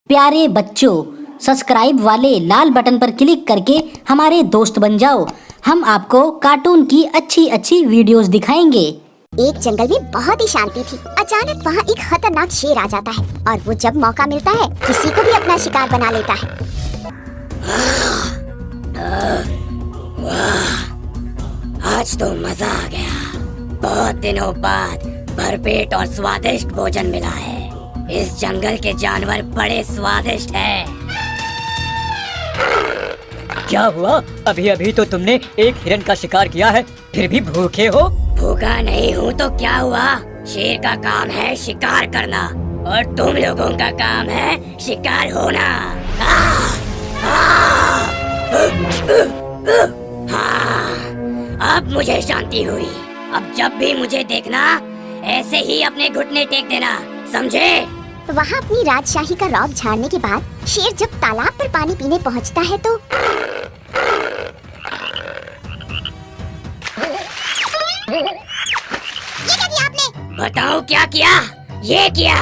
प्यारे बच्चों, सब्सक्राइब वाले लाल बटन पर क्लिक करके हमारे दोस्त बन जाओ। हम आपको कार्टून की अच्छी अच्छी वीडियोस दिखाएंगे। एक जंगल में बहुत ही शांति थी। अचानक वहाँ एक खतरनाक शेर आ जाता है और वो जब मौका मिलता है किसी को भी अपना शिकार बना लेता है। आज तो मजा आ गया। बहुत दिनों बाद भरपेट और स्वादिष्ट भोजन मिला है। इस जंगल के जानवर बड़े स्वादिष्ट हैं। क्या हुआ? अभी अभी तो तुमने एक हिरन का शिकार किया है, फिर भी भूखे हो? भूखा नहीं हूँ तो क्या हुआ? शेर का काम है शिकार करना और तुम लोगों का काम है शिकार होना। हाँ, अब मुझे शांति हुई। अब जब भी मुझे देखना ऐसे ही अपने घुटने टेक देना, समझे? वहाँ अपनी राजशाही का रौब झाड़ने के बाद शेर जब तालाब पर पानी पीने पहुँचता है तो ये क्या किया आपने? बताओ क्या किया? ये किया।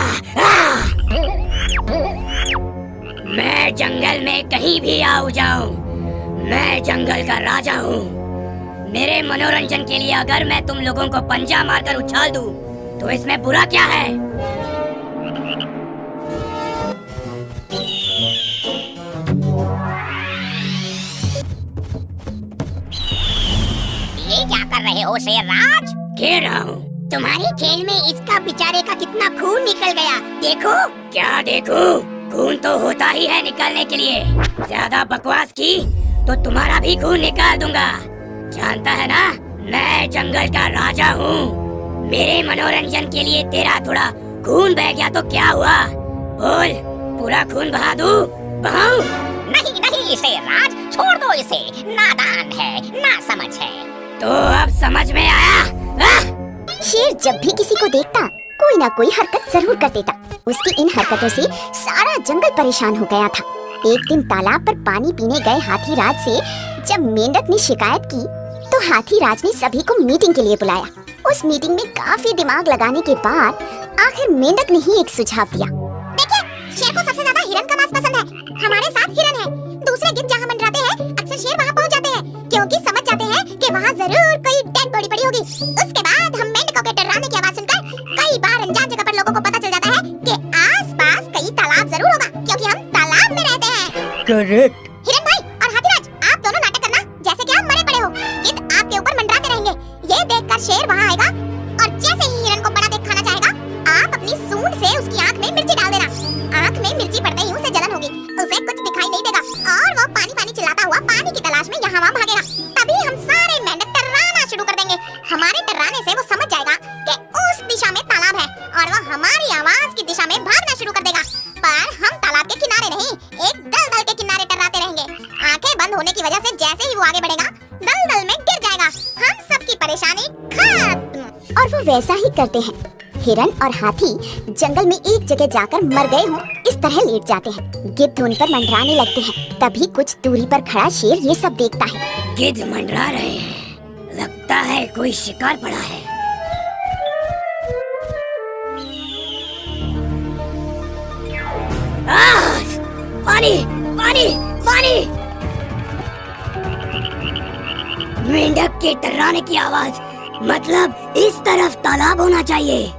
मैं जंगल में कहीं भी आऊं जाऊं, मैं जंगल का राजा हूँ। मेरे मनोरंजन के लिए अगर मैं तुम लोगों को पंजा मारकर उछाल दूं, तो इसमें बुरा क्या है? ये क्या कर रहे हो शेरराज? खेल रहा हूँ। तुम्हारे खेल में इसका बेचारे का कितना खून निकल गया, देखो। क्या देखूं? खून तो होता ही है निकालने के लिए। ज्यादा बकवास की तो तुम्हारा भी खून निकाल दूंगा। जानता है ना, मैं जंगल का राजा हूँ। मेरे मनोरंजन के लिए तेरा थोड़ा खून बह गया तो क्या हुआ? बोल, पूरा खून बहा दूं? बहाऊं? नहीं नहीं शेरराज, छोड़ दो इसे, नादान है, ना समझ है। तो अब समझ में आया? शेर जब भी किसी को देखता कोई ना कोई हरकत जरूर कर देता। उसकी इन हरकतों से सारा जंगल परेशान हो गया था। एक दिन तालाब पर पानी पीने गए हाथीराज से जब मेंढक ने शिकायत की तो हाथीराज ने सभी को मीटिंग के लिए बुलाया। उस मीटिंग में काफी दिमाग लगाने के बाद आखिर मेंढक ने ही एक सुझाव दिया। देखिए, शेर को सबसे ज्यादा हिरन का मांस पसंद है। हमारे साथ हिरन है। दूसरे गिद्ध जहाँ मंडराते हैं अक्सर शेर वहाँ पहुँच जाते हैं, क्योंकि समझ जाते हैं कि वहाँ जरूर कोई डेड बॉडी पड़ी होगी। उसके बाद हम मेंढकों के डराने की आवाज सुनकर कई बार अनजान जगह पर लोगों को पता चल जाता है कि आस-पास कहीं तालाब जरूर होगा, क्योंकि हम तालाब में रहते हैं। करेक्ट। हिरन भाई और हाथीराज, आप दोनों नाटक करना जैसे कि आप मरे पड़े हो। गिद्ध आपके ऊपर मंडराते रहेंगे। ये देखकर शेर वहाँ आएगा और जैसे ही हिरन को बड़ा देख खाना चाहेगा, आप अपनी सूंड से उसकी आँख में मिर्ची डाल देना। आँख में मिर्ची पड़ते ही उसे जलन होगी, उसे कुछ दिखाई नहीं देगा और वो पानी पानी चिल्लाता हुआ पानी की तलाश में यहाँ वहाँ भागेगा। तभी हम सारे मेंढक टर्राना शुरू कर देंगे। हमारे टर्राने से वो समझ जाएगा कि उस दिशा में तालाब है और वो हमारी आवाज की दिशा में भागना शुरू कर देगा। पर हम तालाब के किनारे नहीं, एक दलदल के किनारे टर्राते रहेंगे। आंखें बंद होने की वजह से जैसे ही वो आगे बढ़ेगा, दलदल में गिर जाएगा। हम सबकी परेशानी खत्म। और वो वैसा ही करते हैं। हिरन और हाथी जंगल में एक जगह जाकर मर गए हों इस तरह लेट जाते हैं। गिद्ध उन पर मंडराने लगते हैं। तभी कुछ दूरी पर खड़ा शेर ये सब देखता है। गिद्ध मंडरा रहे हैं, लगता है कोई शिकार पड़ा है। पानी पानी पानी! मेंढक के टर्राने की आवाज, मतलब इस तरफ तालाब होना चाहिए।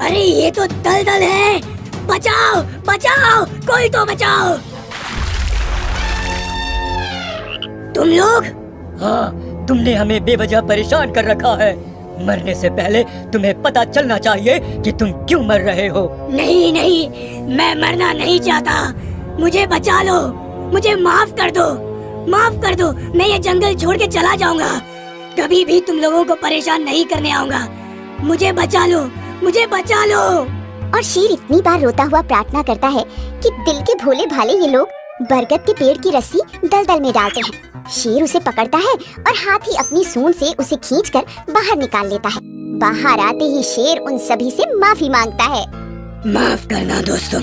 अरे ये तो दलदल है! बचाओ बचाओ, कोई तो बचाओ! तुम लोग? हाँ, तुमने हमें बेवजह परेशान कर रखा है। मरने से पहले तुम्हें पता चलना चाहिए कि तुम क्यों मर रहे हो। नहीं नहीं, मैं मरना नहीं चाहता। मुझे बचा लो, मुझे माफ कर दो, माफ कर दो। मैं ये जंगल छोड़ के चला जाऊंगा, कभी भी तुम लोगों को परेशान नहीं करने आऊंगा। मुझे बचा लो, मुझे बचा लो। और शेर इतनी बार रोता हुआ प्रार्थना करता है कि दिल के भोले भाले ये लोग बरगद के पेड़ की रस्सी दलदल में डालते हैं। शेर उसे पकड़ता है और हाथी अपनी सूंड से उसे खींचकर बाहर निकाल लेता है। बाहर आते ही शेर उन सभी से माफी मांगता है। माफ करना दोस्तों,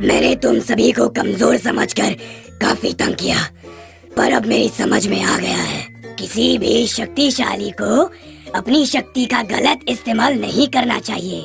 मैंने तुम सभी को कमजोर समझकर काफी तंग किया, पर अब मेरी समझ में आ गया है, किसी भी शक्तिशाली को अपनी शक्ति का गलत इस्तेमाल नहीं करना चाहिए।